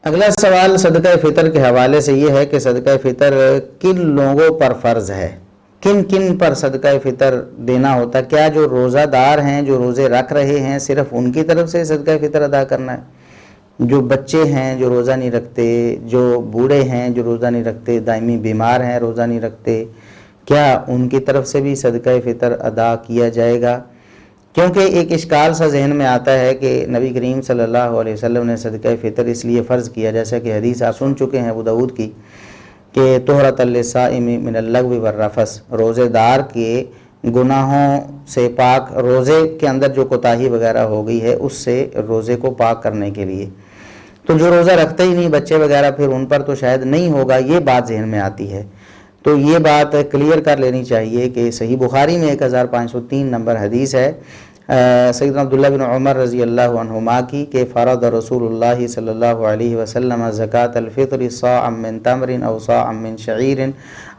اگلا سوال صدقہ فطر کے حوالے سے یہ ہے کہ صدقہ فطر کن لوگوں پر فرض ہے، کن کن پر صدقہ فطر دینا ہوتا ہے؟ کیا جو روزہ دار ہیں، جو روزے رکھ رہے ہیں، صرف ان کی طرف سے صدقہ فطر ادا کرنا ہے؟ جو بچے ہیں جو روزہ نہیں رکھتے، جو بوڑھے ہیں جو روزہ نہیں رکھتے، دائمی بیمار ہیں روزہ نہیں رکھتے، کیا ان کی طرف سے بھی صدقہ فطر ادا کیا جائے گا؟ کیونکہ ایک اشکال سا ذہن میں آتا ہے کہ نبی کریم صلی اللہ علیہ وسلم نے صدقہ فطر اس لیے فرض کیا، جیسا کہ حدیث آپ سن چکے ہیں ابو داؤد کی، کہ طہرۃ للصائم من اللغو والرفث، روزے دار کے گناہوں سے پاک، روزے کے اندر جو کوتاہی وغیرہ ہو گئی ہے اس سے روزے کو پاک کرنے کے لیے۔ تو جو روزہ رکھتے ہی نہیں بچے وغیرہ، پھر ان پر تو شاید نہیں ہوگا، یہ بات ذہن میں آتی ہے۔ تو یہ بات کلیئر کر لینی چاہیے کہ صحیح بخاری میں 1503 نمبر حدیث ہے سیدنا عبداللہ بن عمر رضی اللہ عنہما کی کہ فرض رسول اللہ صلی اللہ علیہ وسلم زکاة الفطر صاعا من تمر او صاعا من شعیر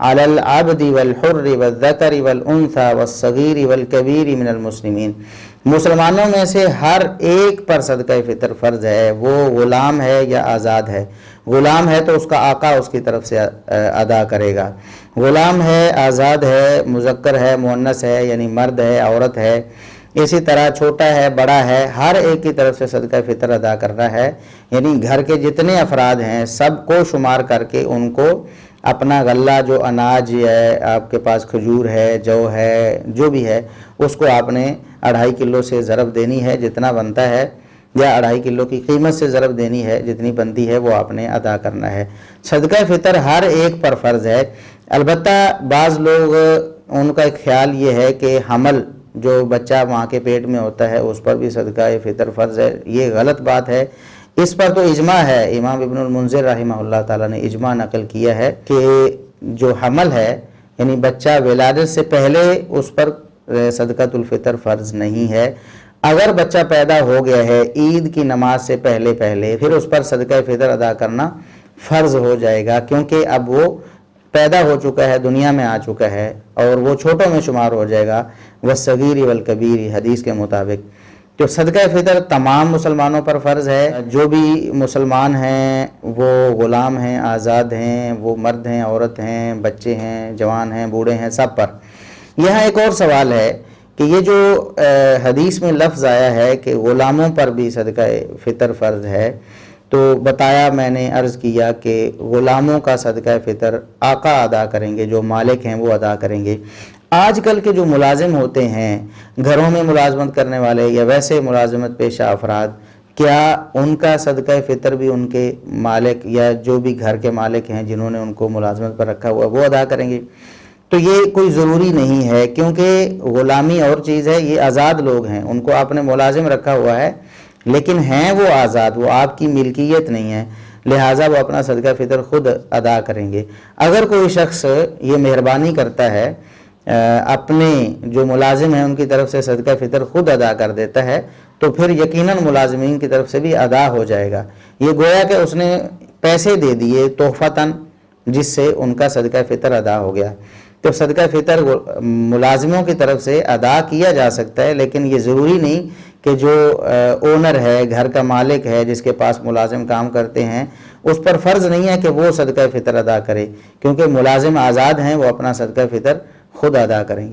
علی العبد والحر والذکر والانثى والصغیر والکبیر من المسلمین، مسلمانوں میں سے ہر ایک پر صدقہ فطر فرض ہے، وہ غلام ہے یا آزاد ہے۔ غلام ہے تو اس کا آقا اس کی طرف سے ادا کرے گا، غلام ہے، آزاد ہے، مذکر ہے، مؤنث ہے یعنی مرد ہے، عورت ہے، اسی طرح چھوٹا ہے، بڑا ہے، ہر ایک کی طرف سے صدقہ فطر ادا کرنا ہے۔ یعنی گھر کے جتنے افراد ہیں سب کو شمار کر کے ان کو اپنا غلہ، جو اناج ہے، آپ کے پاس کھجور ہے، جو ہے، جو بھی ہے، اس کو آپ نے 2.5 کلو سے ضرب دینی ہے جتنا بنتا ہے، یا 2.5 کلو کی قیمت سے ضرب دینی ہے، جتنی بنتی ہے وہ آپ نے ادا کرنا ہے۔ صدقہ فطر ہر ایک پر فرض ہے۔ البتہ بعض لوگ، ان کا ایک خیال یہ ہے کہ حمل، جو بچہ ماں کے پیٹ میں ہوتا ہے اس پر بھی صدقہ فطر فرض ہے، یہ غلط بات ہے۔ اس پر تو اجماع ہے، امام ابن المنذر رحمہ اللہ تعالیٰ نے اجماع نقل کیا ہے کہ جو حمل ہے یعنی بچہ ولادت سے پہلے اس پر صدقۃ الفطر فرض نہیں ہے۔ اگر بچہ پیدا ہو گیا ہے عید کی نماز سے پہلے پھر اس پر صدقہ فطر ادا کرنا فرض ہو جائے گا، کیونکہ اب وہ پیدا ہو چکا ہے، دنیا میں آ چکا ہے، اور وہ چھوٹوں میں شمار ہو جائے گا، والصغیر والکبیر حدیث کے مطابق۔ تو صدقہ فطر تمام مسلمانوں پر فرض ہے، جو بھی مسلمان ہیں، وہ غلام ہیں، آزاد ہیں، وہ مرد ہیں، عورت ہیں، بچے ہیں، جوان ہیں، بوڑھے ہیں، سب پر۔ یہاں ایک اور سوال ہے کہ یہ جو حدیث میں لفظ آیا ہے کہ غلاموں پر بھی صدقہ فطر فرض ہے، تو بتایا، میں نے عرض کیا کہ غلاموں کا صدقہ فطر آقا ادا کریں گے، جو مالک ہیں وہ ادا کریں گے۔ آج کل کے جو ملازم ہوتے ہیں، گھروں میں ملازمت کرنے والے یا ویسے ملازمت پیشہ افراد، کیا ان کا صدقہ فطر بھی ان کے مالک یا جو بھی گھر کے مالک ہیں جنہوں نے ان کو ملازمت پر رکھا ہوا وہ ادا کریں گے؟ تو یہ کوئی ضروری نہیں ہے، کیونکہ غلامی اور چیز ہے، یہ آزاد لوگ ہیں، ان کو آپ نے ملازم رکھا ہوا ہے لیکن ہیں وہ آزاد، وہ آپ کی ملکیت نہیں ہے، لہٰذا وہ اپنا صدقہ فطر خود ادا کریں گے۔ اگر کوئی شخص یہ مہربانی کرتا ہے، اپنے جو ملازم ہیں ان کی طرف سے صدقہ فطر خود ادا کر دیتا ہے، تو پھر یقیناً ملازمین کی طرف سے بھی ادا ہو جائے گا۔ یہ گویا کہ اس نے پیسے دے دیے تحفتاً، جس سے ان کا صدقہ فطر ادا ہو گیا۔ تو صدقہ فطر ملازموں کی طرف سے ادا کیا جا سکتا ہے، لیکن یہ ضروری نہیں کہ جو اونر ہے، گھر کا مالک ہے، جس کے پاس ملازم کام کرتے ہیں، اس پر فرض نہیں ہے کہ وہ صدقہ فطر ادا کرے، کیونکہ ملازم آزاد ہیں، وہ اپنا صدقہ فطر خود ادا کریں گے۔